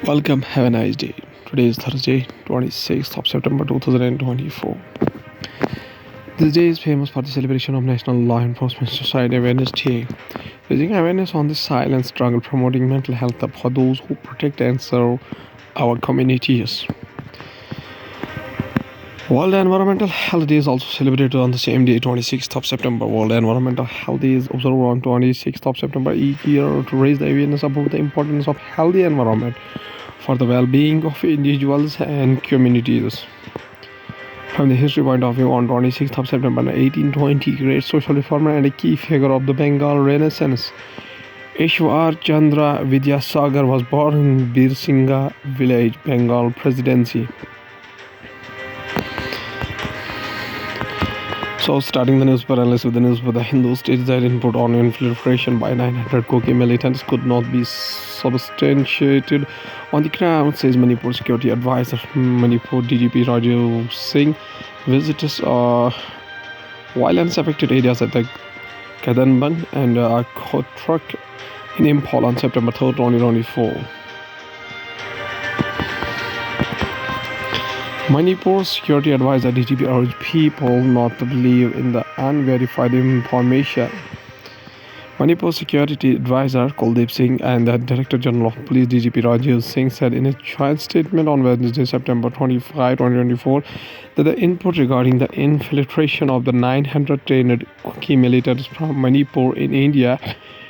Welcome, have a nice day. Today is Thursday, 26th of September 2024. This day is famous for the celebration of National Law Enforcement Society Awareness Day, raising awareness on the silent struggle promoting mental health for those who protect and serve our communities. World Environmental Health Day is also celebrated on the same day, 26th of September. World Environmental Health Day is observed on 26th of September each year to raise the awareness about the importance of healthy environment for the well-being of individuals and communities. From the history point of view, on 26th of September 1820, great social reformer and a key figure of the Bengal Renaissance, Ishwar Chandra Vidyasagar was born in Birsingha village, Bengal Presidency. So, starting the newspaper analysis with the newspaper, the Hindu states that input on infiltration by 900 Koki militants could not be substantiated on the ground, says Manipur security advisor. Manipur DGP Raju Singh visits violence-affected areas at the Kadanban and Kotrak in Impal on September 3rd, 2024. Manipur security advisor DGP urged people not to believe in the unverified information. Manipur security advisor Kuldeep Singh and the Director General of Police DGP Rajiv Singh said in a joint statement on Wednesday, September 25, 2024, that the input regarding the infiltration of the 900 trained key militants from Manipur in India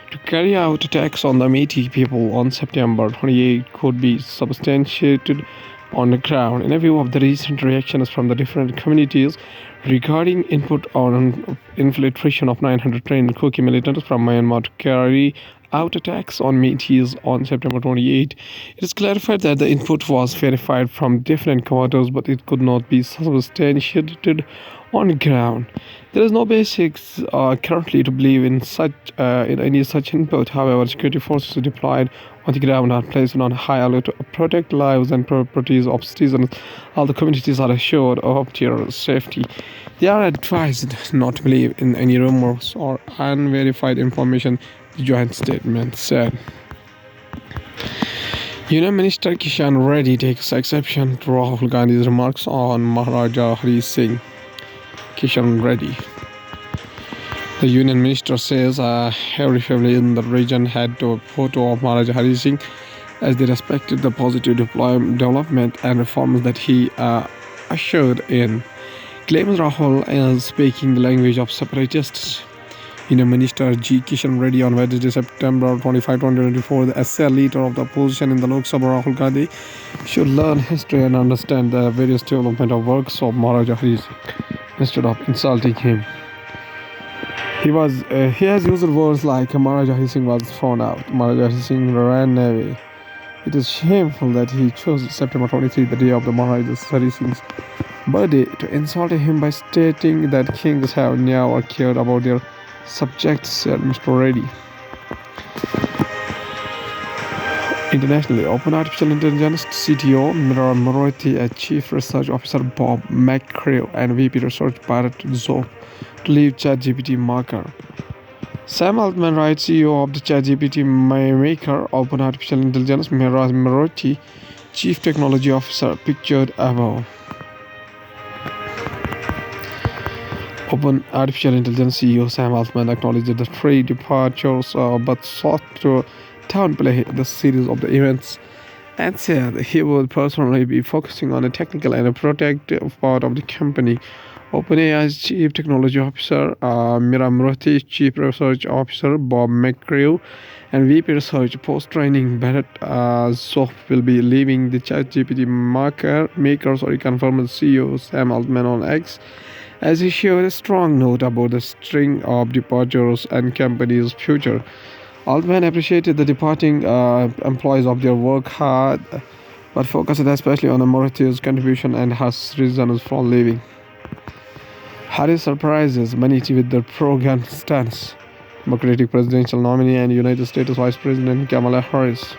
to carry out attacks on the Meitei people on September 28 could be substantiated on the ground. In a view of the recent reactions from the different communities regarding input on infiltration of 900 trained Kuki militants from Myanmar to carry out attacks on Meiteis on September 28, it is clarified that the input was verified from different quarters, but it could not be substantiated on the ground. There is no basis currently to believe in any such input. However, security forces deployed on the ground are placed on high alert to protect lives and properties of citizens. All the communities are assured of their safety. They are advised not to believe in any rumors or unverified information, the joint statement said. Union Minister Kishan Reddy takes exception to Rahul Gandhi's remarks on Maharaja Hari Singh. Kishan Reddy. The Union Minister says every family in the region had a photo of Maharaja Hari Singh as they respected the positive development and reforms that he ushered in. Claims Rahul is speaking the language of separatists. Union Minister G. Kishan Reddy on Wednesday, September 25, 2024, the SL leader of the opposition in the Lok Sabha, Rahul Gandhi, should learn history and understand the various development of works of Maharaja Hari Singh instead of insulting him. He has used words like Maharaja Hari Singh was thrown out, Maharaja Hari Singh ran away. It is shameful that he chose September 23, the day of the Maharaja Hari Singh's birthday, to insult him by stating that kings have never cared about their subjects, said Mr. Reddy. Internationally, Open Artificial Intelligence CTO Mira Murati, a Chief Research Officer Bob McCrew, and VP Research Bharat Zoff to leave ChatGPT maker. Sam Altman writes, CEO of the ChatGPT maker, Open Artificial Intelligence, Mira Murati, Chief Technology Officer, pictured above. Open Artificial Intelligence CEO Sam Altman acknowledged the three departures but sought to downplay the series of the events and said he would personally be focusing on the technical and protective part of the company. OpenAI's Chief Technology Officer Mira Murati, Chief Research Officer Bob McCrew, and VP Research Post-Training Bharat Zoff will be leaving the ChatGPT maker, confirmed CEO Sam Altman on X, as he shared a strong note about the string of departures and company's future. Altman appreciated the departing employees of their work hard, but focused especially on Murati's contribution and her reasons for leaving. Harris surprises many with the pro-gun stance. Democratic presidential nominee and United States Vice President Kamala Harris.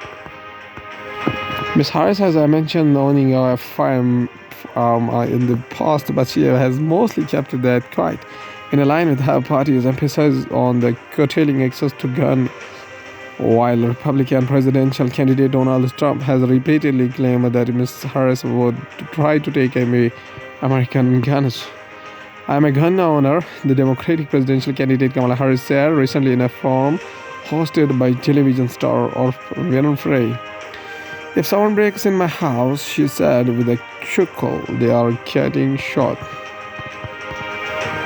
Ms. Harris has mentioned owning a firearm in the past, but she has mostly kept that quiet. In line with her party's emphasis on the curtailing access to gun While Republican presidential candidate Donald Trump has repeatedly claimed that Ms. Harris would try to take away American guns. "I am a gun owner," the Democratic presidential candidate Kamala Harris said recently in a forum hosted by television star Oprah Winfrey. "If someone breaks in my house," she said with a chuckle, "they are getting shot."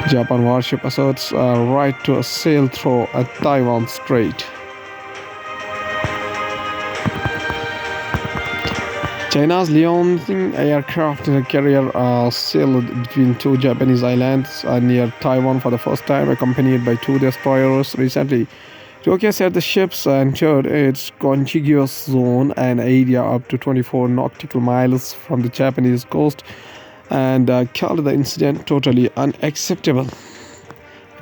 Japan warship asserts a right to sail through a Taiwan Strait. China's Liaoning aircraft carrier sailed between two Japanese islands near Taiwan for the first time, accompanied by two destroyers recently. Tokyo said the ships entered its contiguous zone, an area up to 24 nautical miles from the Japanese coast, and called the incident totally unacceptable.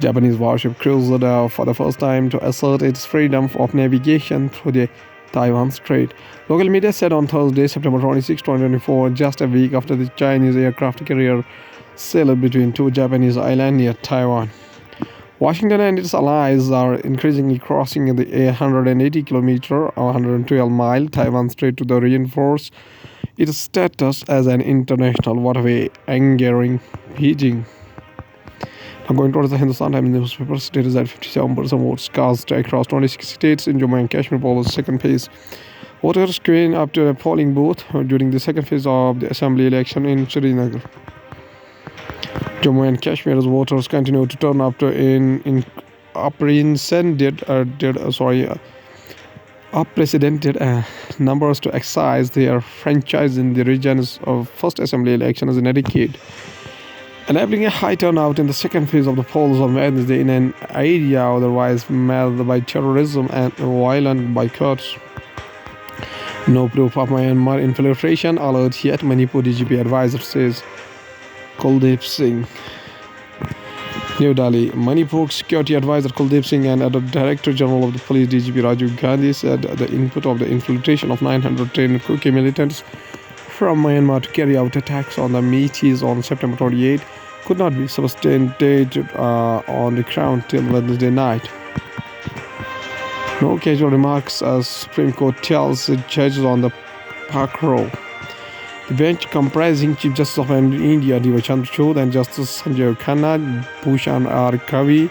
Japanese warship cruised for the first time to assert its freedom of navigation through the Taiwan Strait. Local media said on Thursday, September 26, 2024, just a week after the Chinese aircraft carrier sailed between two Japanese islands near Taiwan. Washington and its allies are increasingly crossing the 180-kilometer or 112-mile Taiwan Strait to reinforce its status as an international waterway, angering Beijing. Now going towards the Hindustan Times newspaper, stated that 57% votes cast across 26 states in Jammu and Kashmir polls second phase. Voters queuing up to a polling booth during the second phase of the assembly election in Srinagar. Jammu and Kashmir's voters continue to turn up to unprecedented numbers to exercise their franchise in the region's first assembly elections in a decade, enabling a high turnout in the second phase of the polls on Wednesday in an area otherwise marred by terrorism and violent boycotts. No proof of Myanmar infiltration alert yet, Manipur DGP advisor says. Kuldeep Singh. New Delhi. Manipur Security Advisor Kuldeep Singh and Director General of the Police DGP Rajiv Gandhi said the input of the infiltration of 900 trained Kuki militants from Myanmar to carry out attacks on the Meiteis on September 28 could not be substantiated on the ground till Wednesday night. No casual remarks as Supreme Court tells the judges on the Park Row. The bench comprising Chief Justice of India Diva Chandrachud and Justice Sanjay Khanna, Bhushan R. Kavi,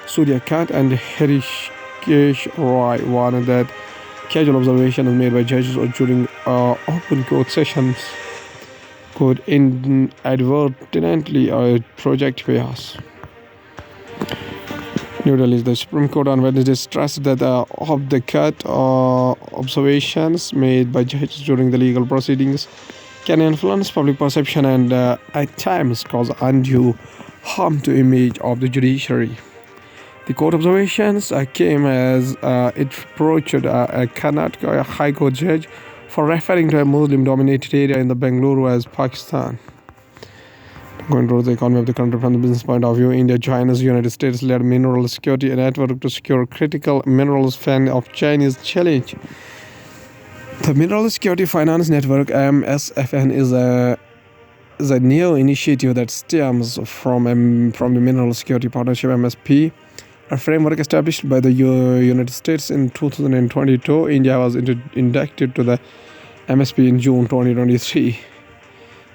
Surya Kant and Hrishikesh Roy warned that casual observations made by judges during open court sessions could inadvertently project chaos. New Delhi. The Supreme Court on Wednesday stressed that off-the-cut observations made by judges during the legal proceedings can influence public perception and at times cause undue harm to image of the judiciary. The court observations came as it reproached a Karnataka High Court judge for referring to a Muslim-dominated area in the Bengaluru as Pakistan. Going towards the economy of the country from the business point of view, India joins United States-led mineral security network to secure critical minerals fan of Chinese challenge. The Mineral Security Finance Network (MSFN) is a new initiative that stems from the Mineral Security Partnership (MSP), a framework established by the United States in 2022. India was inducted to the MSP in June 2023.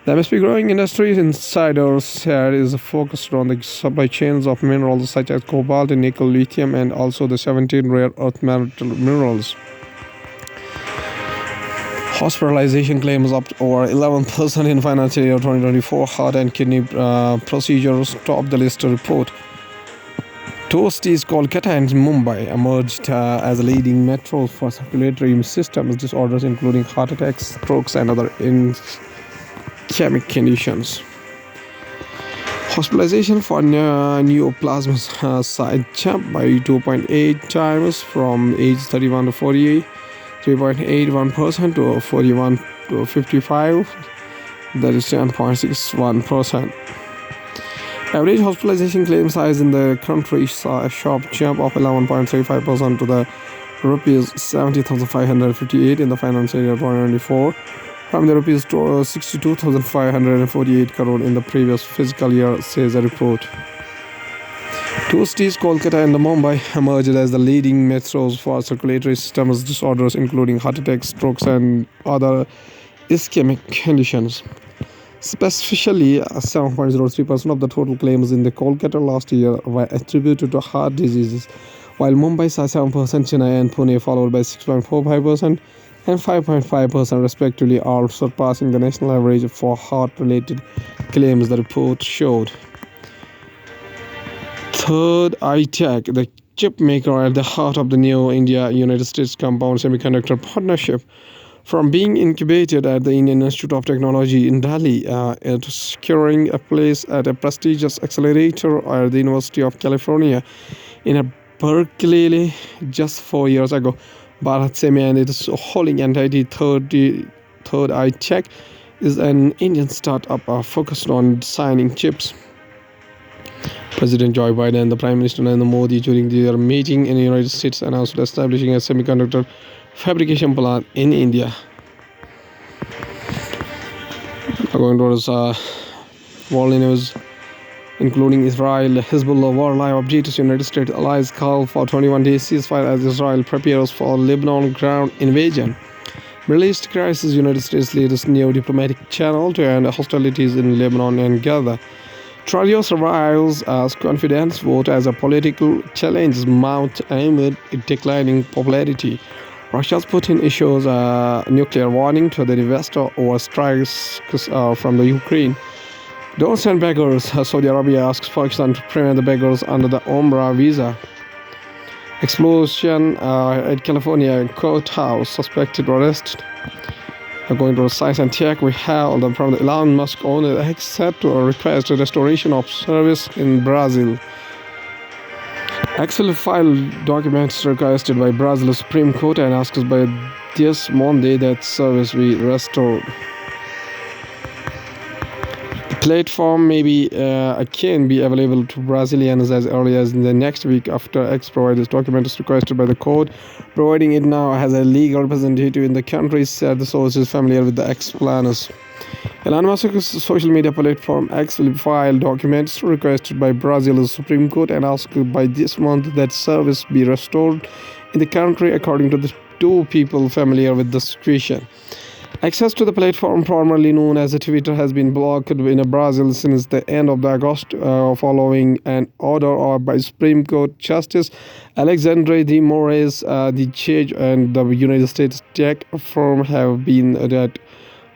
The MSP Growing Industries Insider said is focused on the supply chains of minerals such as cobalt, nickel, lithium, and also the 17 rare earth minerals. Hospitalization claims up over 11% in financial year 2024. Heart and kidney procedures top the list report. Two cities, Kolkata and Mumbai, emerged as leading metros for circulatory systems disorders, including heart attacks, strokes, and other ischemic conditions. Hospitalization for neoplasms side jumped by 2.8 times from age 31 to 48, 3.81% to 41 to 55, that is 10.61%. Average hospitalization claim size in the country saw a sharp jump of 11.35% to the rupees 70,558 in the financial year 2024 from the rupees 62,548 crore in the previous fiscal year, says a report. Two cities, Kolkata and Mumbai, emerged as the leading metros for circulatory system disorders, including heart attacks, strokes, and other ischemic conditions. Specifically, 7.03% of the total claims in the Kolkata last year were attributed to heart diseases, while Mumbai saw 7%, Chennai and Pune followed by 6.45% and 5.5% respectively, all surpassing the national average for heart-related claims, the report showed. Third Eye Tech, the chip maker at the heart of the new India-United States compound semiconductor partnership, from being incubated at the Indian Institute of Technology in Delhi to securing a place at a prestigious accelerator at the University of California in Berkeley just 4 years ago. Bharat Semi and its holding entity Third Eye Tech is an Indian startup focused on designing chips. President Joe Biden and the Prime Minister Narendra Modi, during their meeting in the United States, announced establishing a semiconductor fabrication plant in India. Going towards world news, including Israel, Hezbollah war live updates. United States allies call for 21-day ceasefire as Israel prepares for Lebanon ground invasion. Middle East crisis, United States leaders new diplomatic channel to end hostilities in Lebanon and Gaza. Trudeau survives as confidence vote as a political challenge mount amid declining popularity. Russia's Putin issues a nuclear warning to the investor over strikes from the Ukraine. Don't send beggars. Saudi Arabia asks Pakistan to prevent the beggars under the Umrah visa. Explosion at California courthouse, suspected arrested. Going to science and tech, we have from the Elon Musk owner accept to request a restoration of service in Brazil. Excel file documents requested by Brazil Supreme Court and asks by this Monday that service be restored. The platform can be available to Brazilians as early as the next week after X provides documents requested by the court. Providing it now has a legal representative in the country, said the sources familiar with the X planners. Elon Musk's social media platform X will file documents requested by Brazil's Supreme Court and ask by this month that service be restored in the country, according to the two people familiar with the situation. Access to the platform, formerly known as Twitter, has been blocked in Brazil since the end of August following an order by Supreme Court Justice Alexandre de Moraes. The judge and the United States tech firm have been at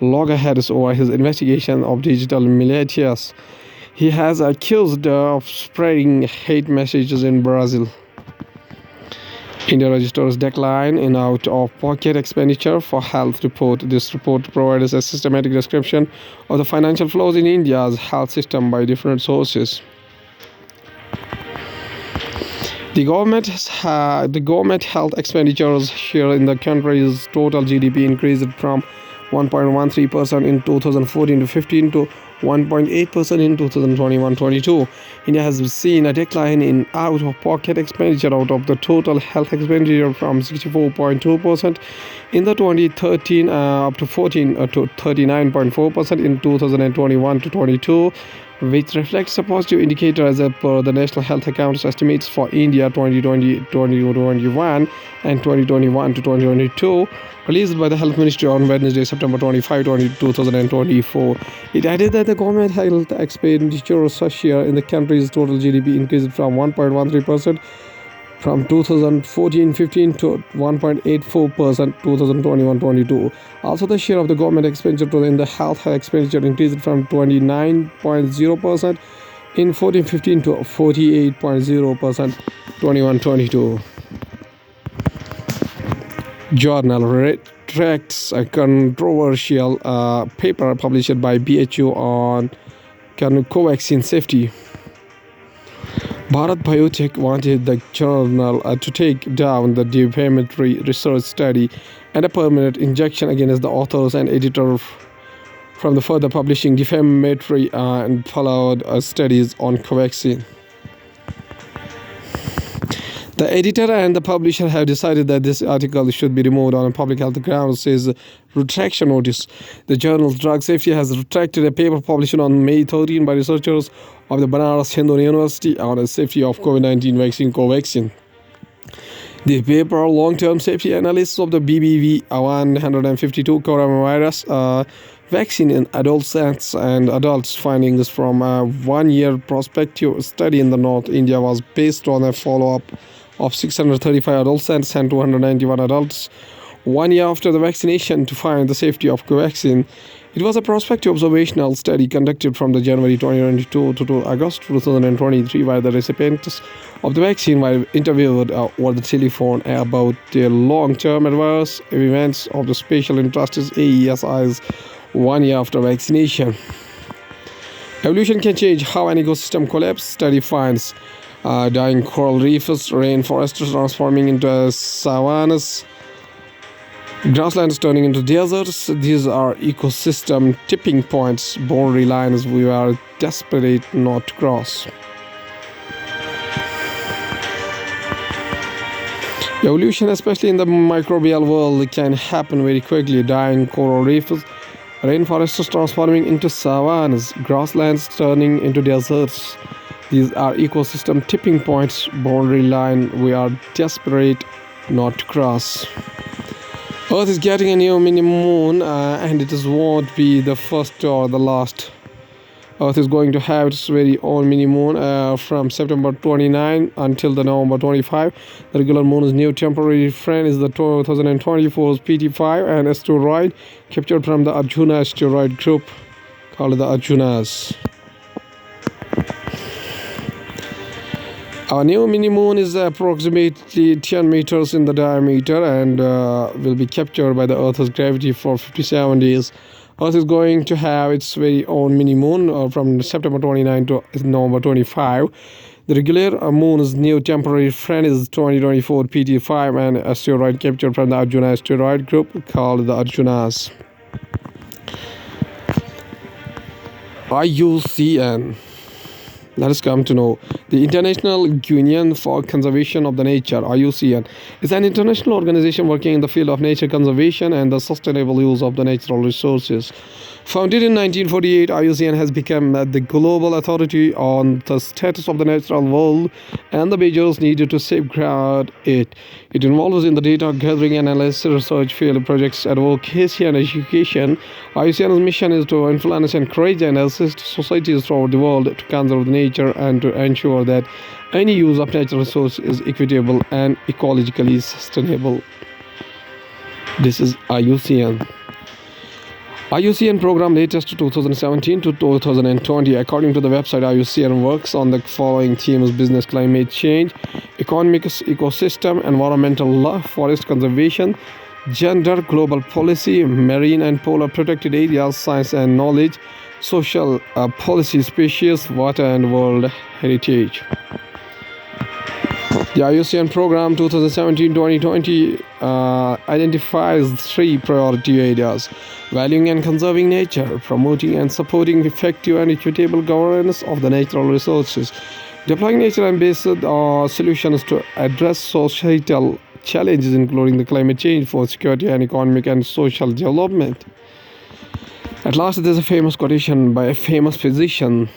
loggerheads over his investigation of digital militias. He has accused of spreading hate messages in Brazil. India registers decline in out-of-pocket expenditure for health report. This report provides a systematic description of the financial flows in India's health system by different sources. The government health expenditures share in the country's total GDP increased from 1.13% in 2014-15 to 1.8% in 2021-22. India has seen a decline in out-of-pocket expenditure out of the total health expenditure from 64.2% in the 2013 up to 39.4% in 2021-22, which reflects a positive indicator as per the National Health Accounts estimates for India 2020-2021 and 2021-2022, released by the Health Ministry on Wednesday, September 25, 2024. It added that the government health expenditure share in the country's total GDP increased from 1.13% from 2014-15 to 1.84% 2021-22. Also, the share of the government expenditure in the health expenditure increased from 29.0% in 14-15 to 48.0% 21-22. Journal retracts a controversial paper published by BHU on Covaxin safety. Bharat Biotech wanted the journal to take down the defamatory research study and a permanent injunction against the authors and editor from the further publishing defamatory and followed studies on Covaxin. The editor and the publisher have decided that this article should be removed on a public health grounds, says retraction notice. The journal Drug Safety has retracted a paper published on May 13 by researchers of the Banaras Hindu University on the safety of COVID-19 vaccine Covaxin. The paper, long-term safety analysis of the BBV 152 coronavirus vaccine in adolescents and adults, findings from a one-year prospective study in the North India, was based on a follow-up of 635 adolescents and 291 adults 1 year after the vaccination to find the safety of Covaxin. It was a prospective observational study conducted from the January 2022 to August 2023, where the recipients of the vaccine were interviewed over the telephone about the long-term adverse events of the special interest AESIs 1 year after vaccination. Evolution can change how an ecosystem collapses, study finds. Dying coral reefs, rainforests transforming into savannas, grasslands turning into deserts. These are ecosystem tipping points, boundary lines we are desperate not to cross. Evolution, especially in the microbial world, can happen very quickly. Dying coral reefs, rainforests transforming into savannas, grasslands turning into deserts. These are ecosystem tipping points, boundary line we are desperate not to cross. Earth is getting a new mini moon, and it won't be the first or the last. Earth is going to have its very own mini moon from September 29 until the November 25. The regular moon's new temporary friend is the 2024's PT5, an asteroid captured from the Arjuna asteroid group called the Arjunas. Our new mini-moon is approximately 10 meters in the diameter and will be captured by the Earth's gravity for 57 days. Earth is going to have its very own mini-moon from September 29 to November 25. The regular moon's new temporary friend is 2024 PT5, an asteroid captured from the Arjuna asteroid group called the Arjunas. IUCN. Let us come to know. The International Union for Conservation of the Nature, IUCN, is an international organization working in the field of nature conservation and the sustainable use of the natural resources. Founded in 1948, IUCN has become the global authority on the status of the natural world and the measures needed to safeguard it. It involves in the data gathering, analysis, research, field projects, advocacy, and education. IUCN's mission is to influence, encourage, and assist societies throughout the world to conserve the nature and to ensure that any use of natural resources is equitable and ecologically sustainable. This is IUCN. IUCN program latest 2017 to 2020. According to the website, IUCN works on the following themes: business, climate change, economic, ecosystem, environmental law, forest conservation, gender, global policy, marine and polar protected areas, science and knowledge, social policy, species, water and world heritage. The IUCN program 2017-2020 identifies three priority areas: valuing and conserving nature, promoting and supporting effective and equitable governance of the natural resources, deploying nature-based solutions to address societal challenges including the climate change, food security, and economic and social development. At last, there's a famous quotation by a famous physician,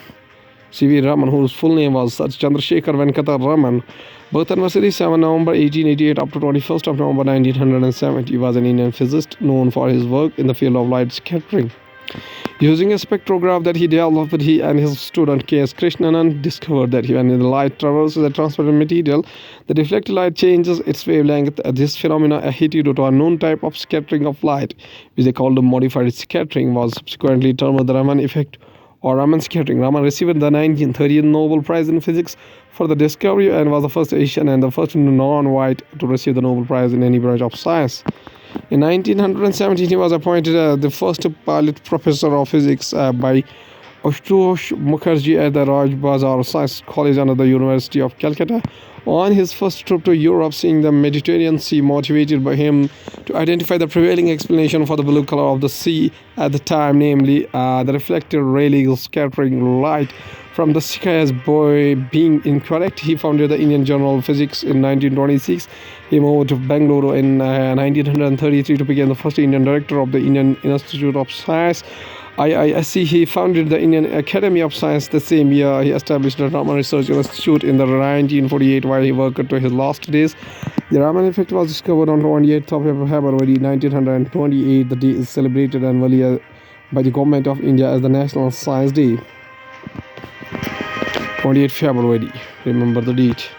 C.V. Raman, whose full name was Sir Chandrasekhar Venkata Raman. Birth anniversary 7 November 1888 up to 21st of November 1970. He was an Indian physicist known for his work in the field of light scattering. Using a spectrograph that he developed, he and his student K.S. Krishnanan discovered that when the light traverses a transparent material, the reflected light changes its wavelength. This phenomenon, a due to a known type of scattering of light, which they called modified scattering, was subsequently termed the Raman effect or Raman scattering. Raman received the 1930 Nobel Prize in Physics for the discovery and was the first Asian and the first non-white to receive the Nobel Prize in any branch of science. In 1917, he was appointed the first pilot professor of physics by Ashutosh Mukherjee at the Raj Bazar Science College under the University of Calcutta. On his first trip to Europe, seeing the Mediterranean Sea motivated by him to identify the prevailing explanation for the blue color of the sea at the time, namely the reflected Rayleigh scattering light from the Sikha's boy being incorrect. He founded the Indian Journal of Physics in 1926. He moved to Bangalore in 1933 to become the first Indian director of the Indian Institute of Science, IISc. He founded the Indian Academy of Science the same year. He established the Raman Research Institute in the 1948 while he worked to his last days. The Raman effect was discovered on 28th of February 1928. The day is celebrated annually by the Government of India as the National Science Day. 28th February, remember the date.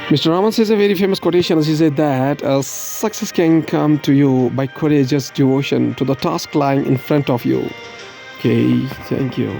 Mr. Raman says a very famous quotation. He said that success can come to you by courageous devotion to the task lying in front of you. Okay, thank you.